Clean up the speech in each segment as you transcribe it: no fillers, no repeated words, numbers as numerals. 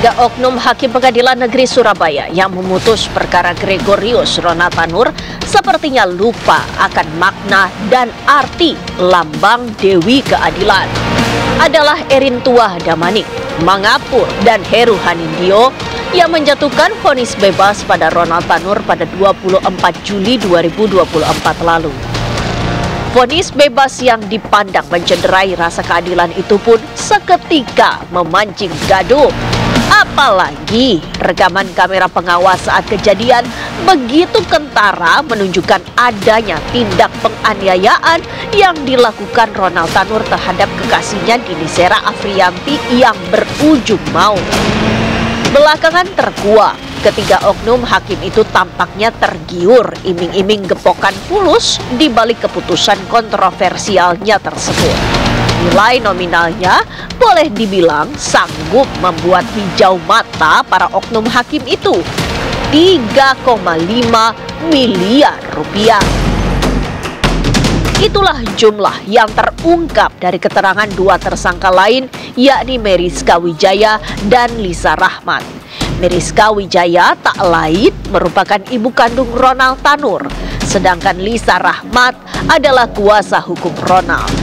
Ketiga oknum Hakim Pengadilan Negeri Surabaya yang memutus perkara Gregorius Ronaltanur sepertinya lupa akan makna dan arti lambang Dewi Keadilan. Adalah Erin Tuah Damanik, Mangapur, dan Heru Hanindyo yang menjatuhkan vonis bebas pada Ronaltanur pada 24 Juli 2024 lalu. Vonis bebas yang dipandang mencederai rasa keadilan itu pun seketika memancing gaduh. Apalagi rekaman kamera pengawas saat kejadian begitu kentara menunjukkan adanya tindak penganiayaan yang dilakukan Ronaltanur terhadap kekasihnya Dinisera Afriyanti yang berujung maut. Belakangan terkuak, ketiga oknum hakim itu tampaknya tergiur iming-iming gepokan fulus di balik keputusan kontroversialnya tersebut. Nilai nominalnya boleh dibilang sanggup membuat hijau mata para oknum hakim itu, 3,5 miliar rupiah. Itulah jumlah yang terungkap dari keterangan dua tersangka lain, yakni Meriska Wijaya dan Lisa Rahmat. Meriska Wijaya tak lain merupakan ibu kandung Ronaltanur, sedangkan Lisa Rahmat adalah kuasa hukum Ronald.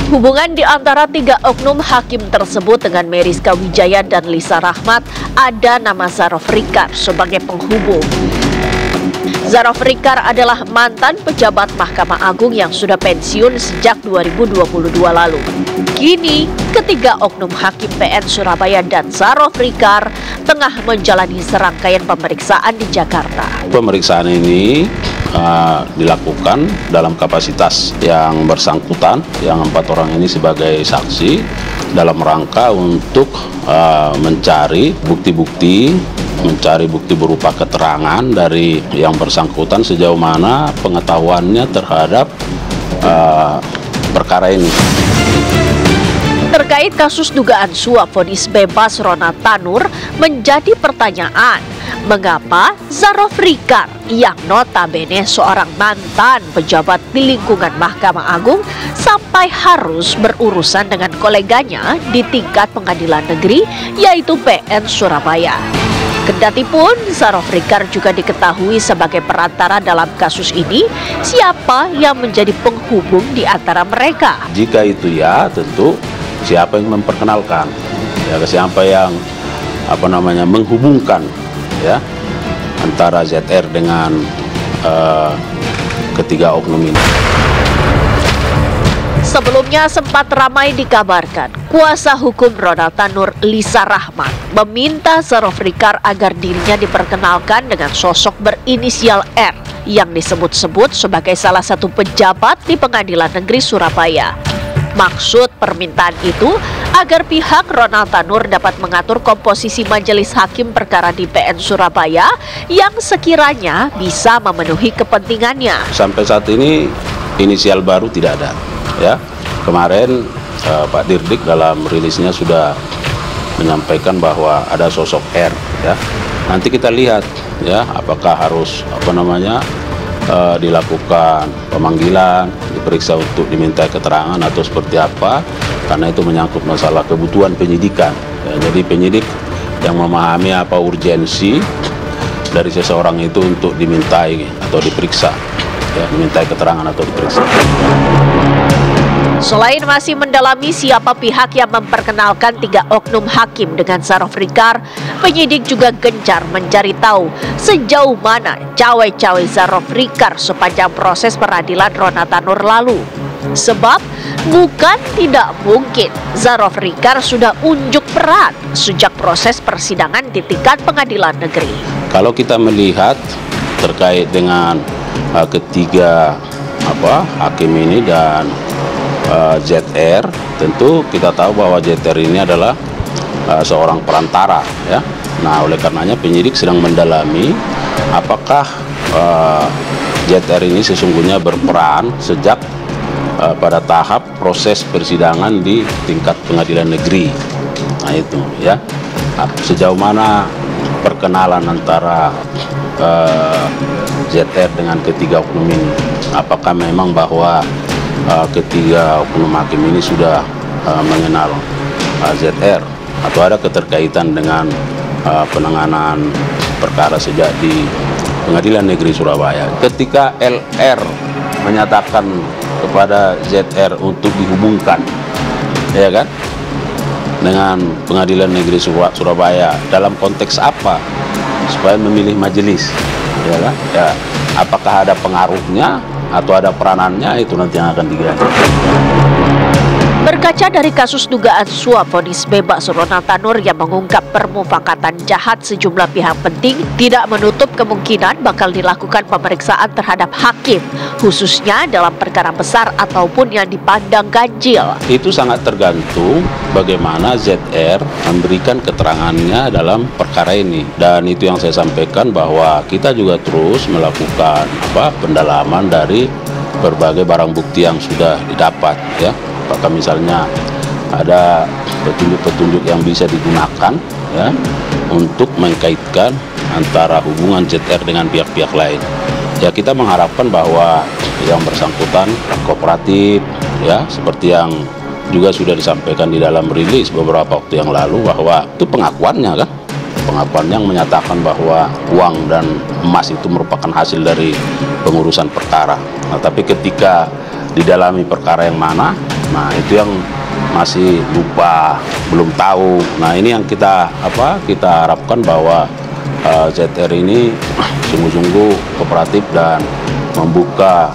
Hubungan di antara tiga oknum hakim tersebut dengan Meriska Wijaya dan Lisa Rahmat ada nama Zarof Rikar sebagai penghubung. Zarof Rikar adalah mantan pejabat Mahkamah Agung yang sudah pensiun sejak 2022 lalu. Kini, ketiga oknum hakim PN Surabaya dan Zarof Rikar tengah menjalani serangkaian pemeriksaan di Jakarta. Pemeriksaan ini dilakukan dalam kapasitas yang bersangkutan, yang 4 orang ini sebagai saksi, dalam rangka untuk mencari bukti-bukti, mencari bukti berupa keterangan dari yang bersangkutan sejauh mana pengetahuannya terhadap perkara ini. Terkait kasus dugaan suap vonis bebas Ronaltanur, menjadi pertanyaan, mengapa Zarof Rikar yang notabene seorang mantan pejabat di lingkungan Mahkamah Agung sampai harus berurusan dengan koleganya di tingkat pengadilan negeri, yaitu PN Surabaya. Kendatipun Zarof Rikar juga diketahui sebagai perantara dalam kasus ini, siapa yang menjadi penghubung di antara mereka? Jika itu ya, tentu siapa yang memperkenalkan, ya, siapa yang menghubungkan, ya, antara ZR dengan ketiga oknum ini. Sebelumnya sempat ramai dikabarkan, kuasa hukum Ronaltanur Lisa Rahmat meminta Zarof Rikar agar dirinya diperkenalkan dengan sosok berinisial R yang disebut-sebut sebagai salah satu pejabat di Pengadilan Negeri Surabaya. Maksud permintaan itu agar pihak Ronaltanur dapat mengatur komposisi majelis hakim perkara di PN Surabaya yang sekiranya bisa memenuhi kepentingannya. Sampai saat ini inisial baru tidak ada. Ya, kemarin Pak Dirdik dalam rilisnya sudah menyampaikan bahwa ada sosok R. Ya, nanti kita lihat, ya, apakah harus dilakukan pemanggilan, diperiksa untuk diminta keterangan atau seperti apa, karena itu menyangkut masalah kebutuhan penyidikan. Ya, jadi penyidik yang memahami apa urgensi dari seseorang itu untuk dimintai atau diperiksa, ya, dimintai keterangan atau diperiksa. Selain masih mendalami siapa pihak yang memperkenalkan tiga oknum hakim dengan Zarof Rikar, penyidik juga gencar mencari tahu sejauh mana cawe-cawe Zarof Rikar sepanjang proses peradilan Ronaltanur lalu. Sebab bukan tidak mungkin Zarof Rikar sudah unjuk peran sejak proses persidangan di tingkat pengadilan negeri. Kalau kita melihat terkait dengan ketiga hakim ini dan ZR, tentu kita tahu bahwa ZR ini adalah seorang perantara, ya. Nah, oleh karenanya penyidik sedang mendalami apakah ZR ini sesungguhnya berperan sejak pada tahap proses persidangan di tingkat pengadilan negeri. Nah, itu, ya. Sejauh mana perkenalan antara ZR dengan ketiga oknum ini? Apakah memang bahwa ketiga oknum hakim ini sudah mengenal ZR atau ada keterkaitan dengan penanganan perkara sejak di Pengadilan Negeri Surabaya. Ketika LR menyatakan kepada ZR untuk dihubungkan, ya kan, dengan Pengadilan Negeri Surabaya, dalam konteks apa? Supaya memilih majelis, ya kan? Ya, apakah ada pengaruhnya atau ada peranannya, itu nanti yang akan digali. Berkaca dari kasus dugaan suap vonis bebas Ronald Tanur yang mengungkap permufakatan jahat sejumlah pihak penting, tidak menutup kemungkinan bakal dilakukan pemeriksaan terhadap hakim, khususnya dalam perkara besar ataupun yang dipandang ganjil. Itu sangat tergantung bagaimana ZR memberikan keterangannya dalam perkara ini. Dan itu yang saya sampaikan, bahwa kita juga terus melakukan pendalaman dari berbagai barang bukti yang sudah didapat, ya. Apakah misalnya ada petunjuk-petunjuk yang bisa digunakan, ya, untuk mengkaitkan antara hubungan ZR dengan pihak-pihak lain. Ya, kita mengharapkan bahwa yang bersangkutan kooperatif, ya, seperti yang juga sudah disampaikan di dalam rilis beberapa waktu yang lalu, bahwa itu pengakuannya, kan, pengakuan yang menyatakan bahwa uang dan emas itu merupakan hasil dari pengurusan perkara. Nah, tapi ketika didalami perkara yang mana, nah itu yang masih lupa, belum tahu. Nah, ini yang kita harapkan bahwa ZR ini sungguh-sungguh kooperatif dan membuka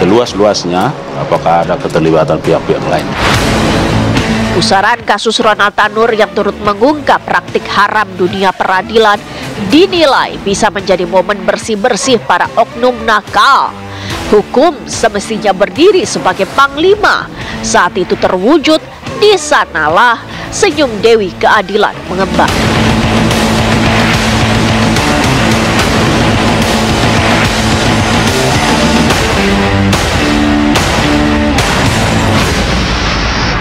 seluas-luasnya apakah ada keterlibatan pihak-pihak lain. Pusaran kasus Ronald Tanur yang turut mengungkap praktik haram dunia peradilan dinilai bisa menjadi momen bersih-bersih para oknum nakal. Hukum semestinya berdiri sebagai panglima. Saat itu terwujud, di sanalah senyum Dewi keadilan mengembang.